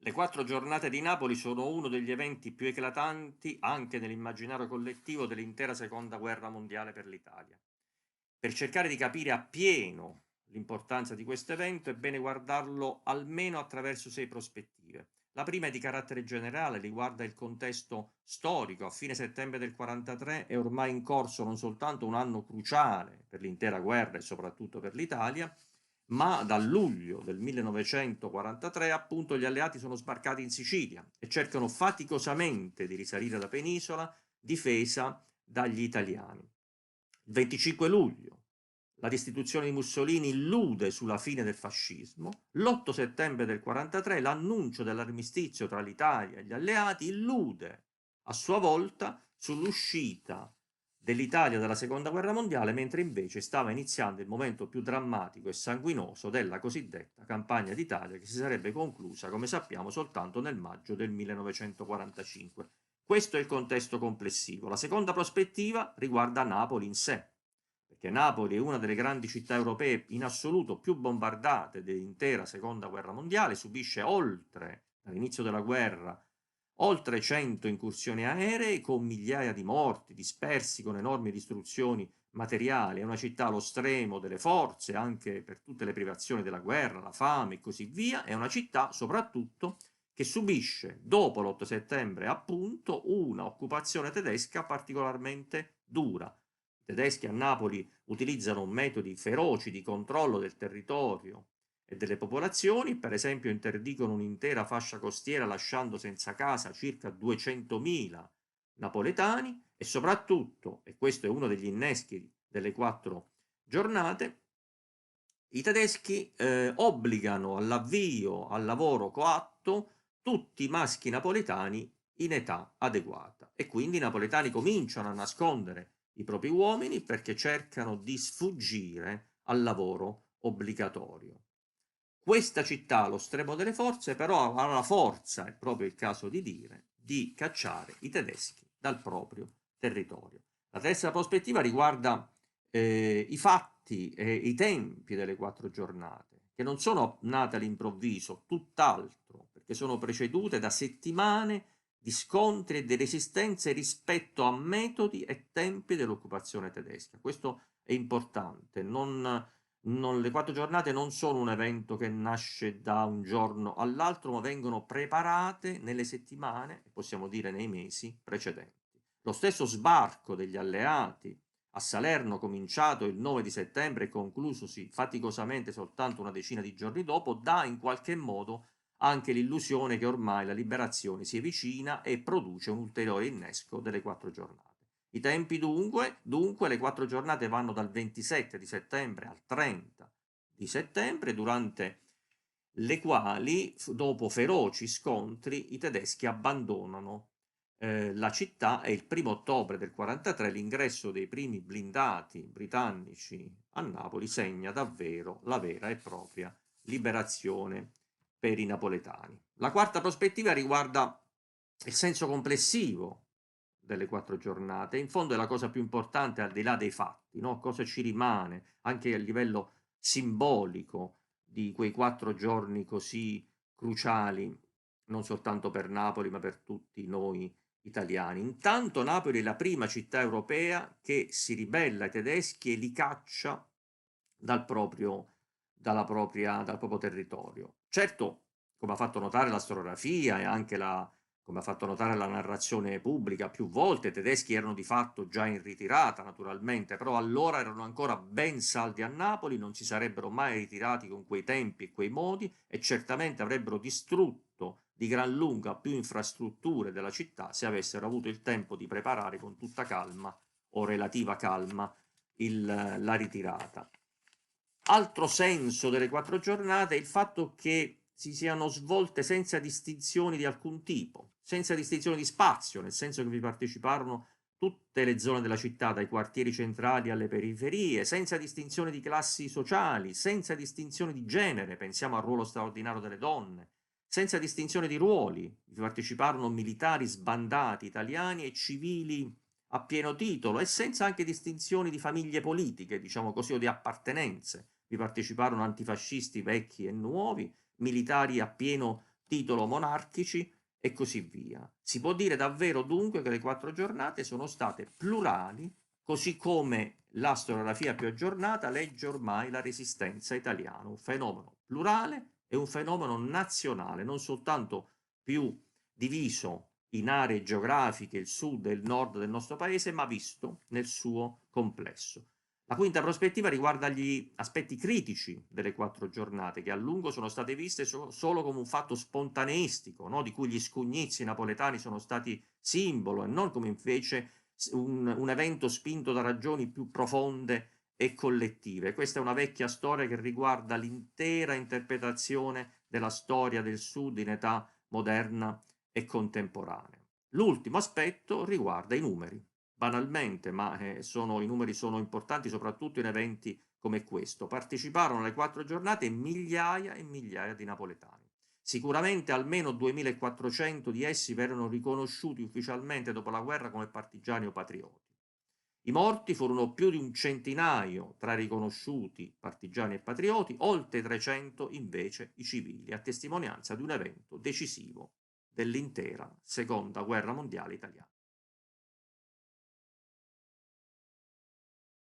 Le quattro giornate di Napoli sono uno degli eventi più eclatanti anche nell'immaginario collettivo dell'intera seconda guerra mondiale per l'Italia. Per cercare di capire appieno l'importanza di questo evento è bene guardarlo almeno attraverso sei prospettive. La prima è di carattere generale, riguarda il contesto storico. A fine settembre del 43 è ormai in corso non soltanto un anno cruciale per l'intera guerra e soprattutto per l'Italia, ma dal luglio del 1943 appunto gli alleati sono sbarcati in Sicilia e cercano faticosamente di risalire la penisola difesa dagli italiani. Il 25 luglio la destituzione di Mussolini illude sulla fine del fascismo, l'8 settembre del 43 l'annuncio dell'armistizio tra l'Italia e gli alleati illude a sua volta sull'uscita dell'Italia dalla seconda guerra mondiale, mentre invece stava iniziando il momento più drammatico e sanguinoso della cosiddetta campagna d'Italia, che si sarebbe conclusa, come sappiamo, soltanto nel maggio del 1945. Questo è il contesto complessivo. La seconda prospettiva riguarda Napoli in sé, perché Napoli è una delle grandi città europee in assoluto più bombardate dell'intera seconda guerra mondiale, subisce dall'inizio della guerra, oltre 100 incursioni aeree con migliaia di morti, dispersi con enormi distruzioni materiali. È una città allo stremo delle forze, anche per tutte le privazioni della guerra, la fame e così via. È una città soprattutto che subisce, dopo l'8 settembre appunto, una occupazione tedesca particolarmente dura. I tedeschi a Napoli utilizzano metodi feroci di controllo del territorio e delle popolazioni, per esempio interdicono un'intera fascia costiera lasciando senza casa circa 200.000 napoletani e soprattutto, e questo è uno degli inneschi delle quattro giornate, i tedeschi obbligano all'avvio al lavoro coatto tutti i maschi napoletani in età adeguata e quindi i napoletani cominciano a nascondere i propri uomini perché cercano di sfuggire al lavoro obbligatorio. Questa città, allo stremo delle forze, però ha la forza, è proprio il caso di dire, di cacciare i tedeschi dal proprio territorio. La terza prospettiva riguarda i fatti e i tempi delle quattro giornate, che non sono nate all'improvviso, tutt'altro, perché sono precedute da settimane di scontri e di resistenze rispetto a metodi e tempi dell'occupazione tedesca. Questo è importante. Le quattro giornate non sono un evento che nasce da un giorno all'altro, ma vengono preparate nelle settimane, e possiamo dire nei mesi precedenti. Lo stesso sbarco degli alleati a Salerno, cominciato il 9 di settembre e conclusosi faticosamente soltanto una decina di giorni dopo, dà in qualche modo anche l'illusione che ormai la liberazione si avvicina e produce un ulteriore innesco delle quattro giornate. I tempi dunque le quattro giornate vanno dal 27 di settembre al 30 di settembre, durante le quali, dopo feroci scontri, i tedeschi abbandonano la città e il 1° ottobre del 43 l'ingresso dei primi blindati britannici a Napoli segna davvero la vera e propria liberazione per i napoletani. La quarta prospettiva riguarda il senso complessivo delle quattro giornate. In fondo è la cosa più importante al di là dei fatti, no? Cosa ci rimane anche a livello simbolico di quei 4 giorni così cruciali, non soltanto per Napoli, ma per tutti noi italiani. Intanto Napoli è la prima città europea che si ribella ai tedeschi e li caccia dal proprio, dal proprio territorio. Certo, come ha fatto notare la storiografia e anche come ha fatto notare la narrazione pubblica più volte, i tedeschi erano di fatto già in ritirata, naturalmente, però allora erano ancora ben saldi a Napoli, non si sarebbero mai ritirati con quei tempi e quei modi e certamente avrebbero distrutto di gran lunga più infrastrutture della città se avessero avuto il tempo di preparare con tutta calma o relativa calma la ritirata. Altro senso delle quattro giornate è il fatto che si siano svolte senza distinzioni di alcun tipo, senza distinzioni di spazio, nel senso che vi parteciparono tutte le zone della città, dai quartieri centrali alle periferie, senza distinzione di classi sociali, senza distinzione di genere, pensiamo al ruolo straordinario delle donne, senza distinzione di ruoli, vi parteciparono militari sbandati italiani e civili a pieno titolo e senza anche distinzioni di famiglie politiche, diciamo così, o di appartenenze. Vi parteciparono antifascisti vecchi e nuovi, militari a pieno titolo monarchici e così via. Si può dire davvero dunque che le 4 giornate sono state plurali, così come la storiografia più aggiornata legge ormai la Resistenza italiana, un fenomeno plurale e un fenomeno nazionale, non soltanto più diviso in aree geografiche, il sud e il nord del nostro paese, ma visto nel suo complesso. La quinta prospettiva riguarda gli aspetti critici delle 4 giornate, che a lungo sono state viste solo come un fatto spontaneistico, no? Di cui gli scugnizi napoletani sono stati simbolo, e non come invece un evento spinto da ragioni più profonde e collettive. Questa è una vecchia storia che riguarda l'intera interpretazione della storia del Sud in età moderna e contemporanea. L'ultimo aspetto riguarda i numeri. Banalmente, ma i numeri sono importanti soprattutto in eventi come questo. Parteciparono alle 4 giornate migliaia e migliaia di napoletani. Sicuramente almeno 2400 di essi vennero riconosciuti ufficialmente dopo la guerra come partigiani o patrioti. I morti furono più di un centinaio tra riconosciuti partigiani e patrioti, oltre 300 invece i civili, a testimonianza di un evento decisivo dell'intera seconda guerra mondiale italiana.